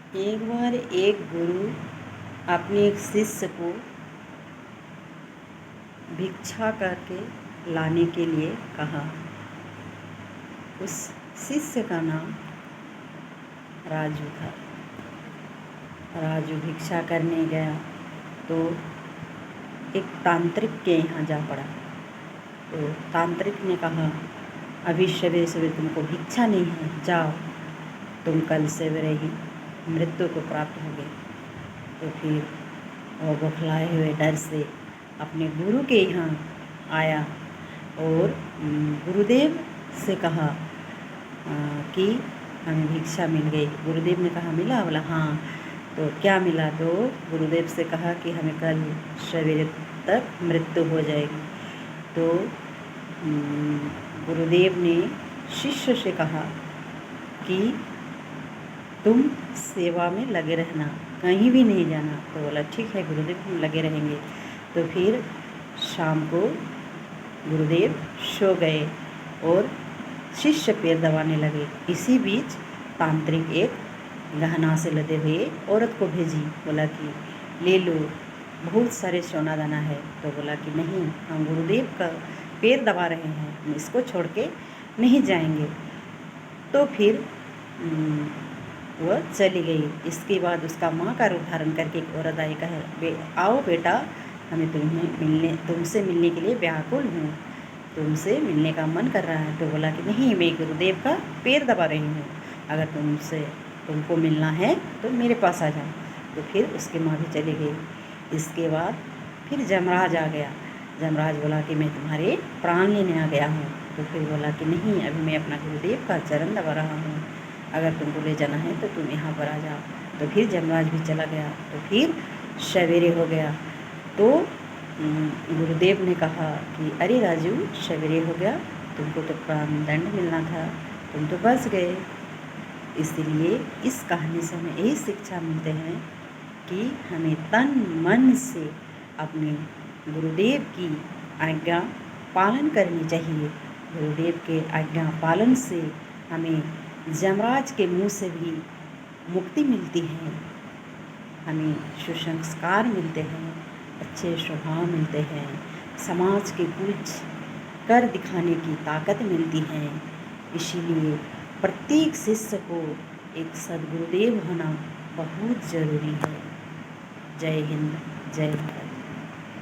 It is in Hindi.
एक बार एक गुरु अपने एक शिष्य को भिक्षा करके लाने के लिए कहा। उस शिष्य का नाम राजू था। राजू भिक्षा करने गया तो एक तांत्रिक के यहाँ जा पड़ा। तो तांत्रिक ने कहा, अभी सवेरे सवेरे तुमको भिक्षा नहीं है, जाओ, तुम कल सवेरे ही मृत्यु को प्राप्त होगे। तो फिर वो बौखलाए हुए डर से अपने गुरु के यहाँ आया और गुरुदेव से कहा कि हमें भिक्षा मिल गई। गुरुदेव ने कहा, मिला? बोला हाँ। तो क्या मिला? तो गुरुदेव से कहा कि हमें कल सवेरे तक मृत्यु हो जाएगी। तो गुरुदेव ने शिष्य से कहा कि तुम सेवा में लगे रहना, कहीं भी नहीं जाना। तो बोला ठीक है गुरुदेव, हम लगे रहेंगे। तो फिर शाम को गुरुदेव सो गए और शिष्य पैर दबाने लगे। इसी बीच तांत्रिक एक गहना से लदे हुए औरत को भेजी। बोला कि ले लो, बहुत सारे सोना दाना है। तो बोला कि नहीं, हम गुरुदेव का पैर दबा रहे हैं, हम इसको छोड़ के नहीं जाएंगे। तो फिर वह चली गई। इसके बाद उसका माँ का रूप धारण करके एक औरत आई, कहे आओ बेटा, हमें तुमसे मिलने के लिए व्याकुल हूँ, तुमसे मिलने का मन कर रहा है। तो बोला कि नहीं, मैं गुरुदेव का पैर दबा रही हूँ, अगर तुमको मिलना है तो मेरे पास आ जाओ। तो फिर उसकी माँ भी चली गई। इसके बाद फिर जमराज आ गया। जमराज बोला कि मैं तुम्हारे प्राण लेने आ गया हूँ। तो फिर बोला कि नहीं, अभी मैं अपना गुरुदेव का चरण दबा रहा हूँ, अगर तुमको ले जाना है तो तुम यहाँ पर आ जाओ। तो फिर जमराज भी चला गया। तो फिर सवेरे हो गया। तो गुरुदेव ने कहा कि अरे राजू, सवेरे हो गया, तुमको तो प्राण दंड मिलना था, तुम तो बच गए। इसलिए इस कहानी से हमें यही शिक्षा मिलते हैं कि हमें तन मन से अपने गुरुदेव की आज्ञा पालन करनी चाहिए। गुरुदेव के आज्ञा पालन से हमें यमराज के मुँह से भी मुक्ति मिलती है, हमें सुसंस्कार मिलते हैं, अच्छे स्वभाव मिलते हैं, समाज के कुछ कर दिखाने की ताकत मिलती है। इसीलिए प्रत्येक शिष्य को एक सद्गुरुदेव होना बहुत ज़रूरी है। जय हिंद, जय भारत।